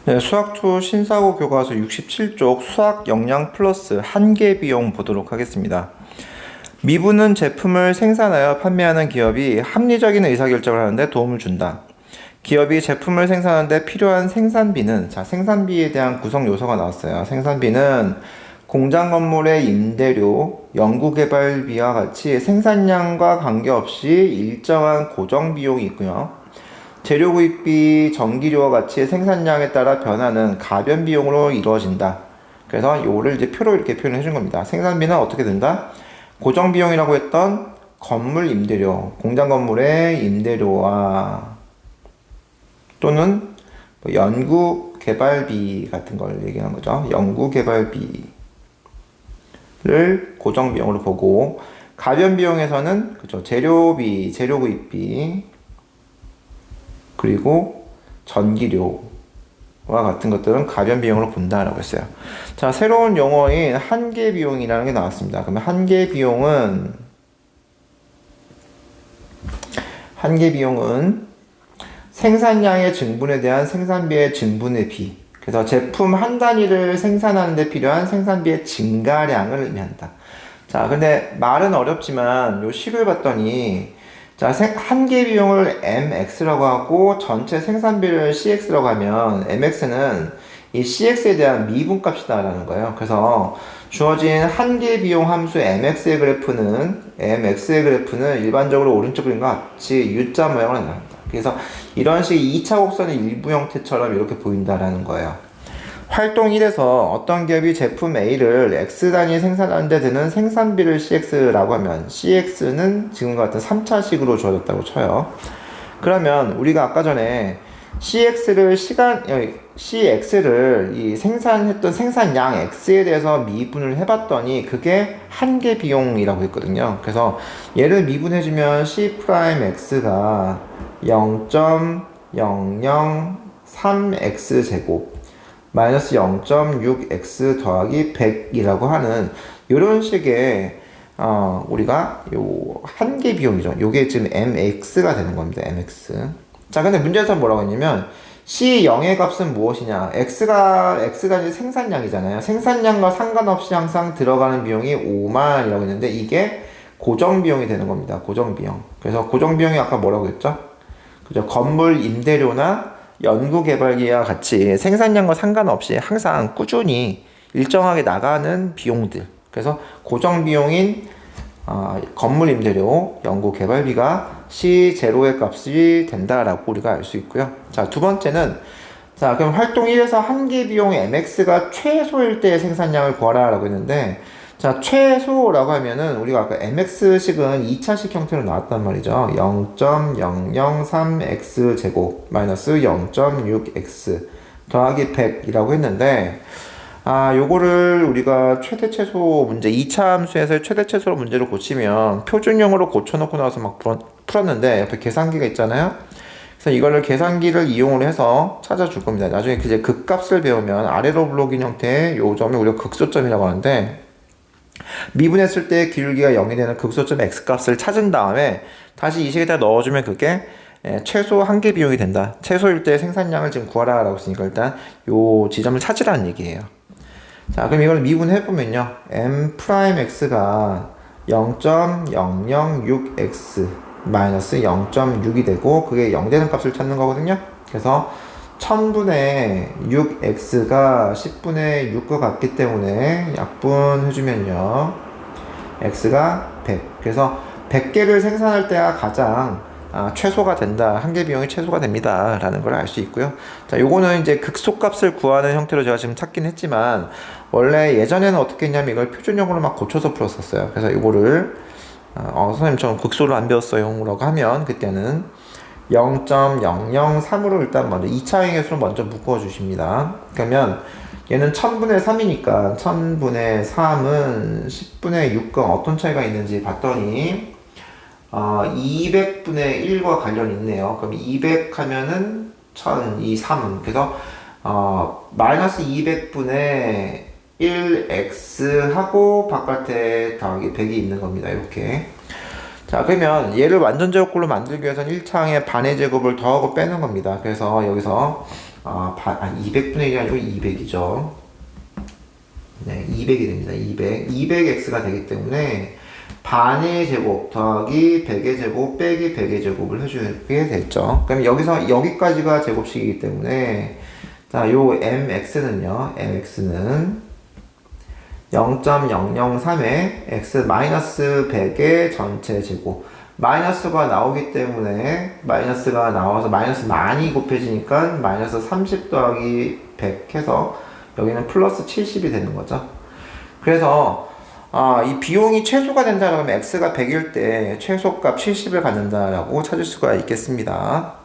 네, 수학2 신사고 교과서 67쪽 수학 역량 플러스 한계 비용 보도록 하겠습니다. 미분은 제품을 생산하여 판매하는 기업이 합리적인 의사결정을 하는데 도움을 준다. 기업이 제품을 생산하는데 필요한 생산비는, 생산비에 대한 구성 요소가 나왔어요. 생산비는 공장 건물의 임대료, 연구개발비와 같이 생산량과 관계없이 일정한 고정 비용이 있고요. 재료 구입비, 전기료와 같이 생산량에 따라 변하는 가변 비용으로 이루어진다. 그래서 요거를 이제 표로 이렇게 표현해 준 겁니다. 생산비는 어떻게 된다? 고정 비용이라고 했던 건물 임대료, 공장 건물의 임대료와 또는 연구 개발비 같은 걸 얘기하는 거죠. 연구 개발비를 고정 비용으로 보고, 가변 비용에서는 그죠, 재료비, 재료 구입비, 그리고 전기료와 같은 것들은 가변 비용으로 본다라고 했어요. 자, 새로운 용어인 한계 비용이라는 게 나왔습니다. 그러면 한계 비용은 생산량의 증분에 대한 생산비의 증분의 비. 그래서 제품 한 단위를 생산하는 데 필요한 생산비의 증가량을 의미한다. 자, 근데 말은 어렵지만 요 식을 봤더니, 자, 한계 비용을 MX라고 하고 전체 생산비를 CX라고 하면 MX는 이 CX에 대한 미분값이다라는 거예요. 그래서 주어진 한계 비용 함수 MX의 그래프는 일반적으로 오른쪽 그림과 같이 U자 모양으로 나온다. 그래서 이런 식의 2차 곡선의 일부 형태처럼 이렇게 보인다라는 거예요. 활동 1에서 어떤 기업이 제품 A를 X 단위 생산하는 데 드는 생산비를 CX라고 하면 CX는 지금과 같은 3차식으로 주어졌다고 쳐요. 그러면 우리가 아까 전에 CX를 이 생산했던 생산량 X에 대해서 미분을 해봤더니 그게 한계 비용이라고 했거든요. 그래서 얘를 미분해주면 C'X가 0.003X 제곱 마이너스 0.6x 더하기 100이라고 하는 이런 식의 우리가 요 한계 비용이죠. 요게 지금 mx가 되는 겁니다. mx. 자, 근데 문제에서 뭐라고 했냐면 C0의 값은 무엇이냐? x가 x가 생산량이잖아요. 생산량과 상관없이 항상 들어가는 비용이 5만이라고 했는데 이게 고정 비용이 되는 겁니다. 고정 비용. 그래서 고정 비용이 아까 뭐라고 했죠? 그죠? 건물 임대료나 연구개발비와 같이 생산량과 상관없이 항상 꾸준히 일정하게 나가는 비용들. 그래서 고정비용인 건물 임대료, 연구개발비가 C0의 값이 된다라고 우리가 알 수 있고요. 자, 두 번째는, 자, 그럼 활동 1에서 한계 비용 MX가 최소일 때의 생산량을 구하라 라고 했는데, 자, 최소라고 하면은 우리가 아까 MX식은 2차식 형태로 나왔단 말이죠. 0.003x 제곱 마이너스 0.6x 더하기 100이라고 했는데, 요거를 우리가 최대 최소 문제 2차 함수에서 최대 최소 문제를 고치면 표준형으로 고쳐놓고 나와서 막 풀었는데 옆에 계산기가 있잖아요. 그래서 이거를 계산기를 이용을 해서 찾아줄 겁니다. 나중에 이제 극값을 배우면 아래로 블록인 형태의 요 점이 우리가 극소점이라고 하는데, 미분했을 때 기울기가 0이 되는 극소점 x값을 찾은 다음에 다시 이 식에다 넣어주면 그게 최소 한계 비용이 된다. 최소일 때 생산량을 지금 구하라 라고 했으니까 일단 요 지점을 찾으라는 얘기예요. 자, 그럼 이걸 미분해보면요, m'x가 0.006x 마이너스 0.6이 되고 그게 0 되는 값을 찾는 거거든요. 그래서 1000분의 6x가 10분의 6과 같기 때문에 약분해주면요, x가 100. 그래서 100개를 생산할 때가 가장 최소가 된다. 한계 비용이 최소가 됩니다. 라는 걸 알 수 있고요. 자, 요거는 이제 극소값을 구하는 형태로 제가 지금 찾긴 했지만, 원래 예전에는 어떻게 했냐면 이걸 표준형으로 막 고쳐서 풀었었어요. 그래서 이거를, 선생님 저는 극소를 안 배웠어요. 라고 하면, 그때는 0.003으로 일단 먼저 2차 행위수로 먼저 묶어 주십니다. 그러면 얘는 1000분의 3이니까 1000분의 3은 10분의 6과 어떤 차이가 있는지 봤더니 200분의 1과 관련이 있네요. 그럼 200 하면은 1000, 이 3. 그래서 마이너스 200분의 1x 하고 바깥에 더하기 100이 있는 겁니다. 이렇게. 자, 그러면 얘를 완전 제곱꼴로 만들기 위해서는 1차항에 반의 제곱을 더하고 빼는 겁니다. 그래서 여기서 200분의 1이 아니고 200이죠. 네, 200이 됩니다. 200x가 되기 때문에 반의 제곱 더하기 100의 제곱 빼기 100의 제곱을 해주게 됐죠. 그럼 여기서 여기까지가 제곱식이기 때문에 자, 요 mx는 0.003의 x 마이너스 100의 전체 제곱 마이너스가 나오기 때문에 마이너스가 나와서 마이너스 많이 곱해지니까 마이너스 30 더하기 100 해서 여기는 플러스 70이 되는 거죠. 그래서 이 비용이 최소가 된다면 x가 100일 때 최소값 70을 갖는다라고 찾을 수가 있겠습니다.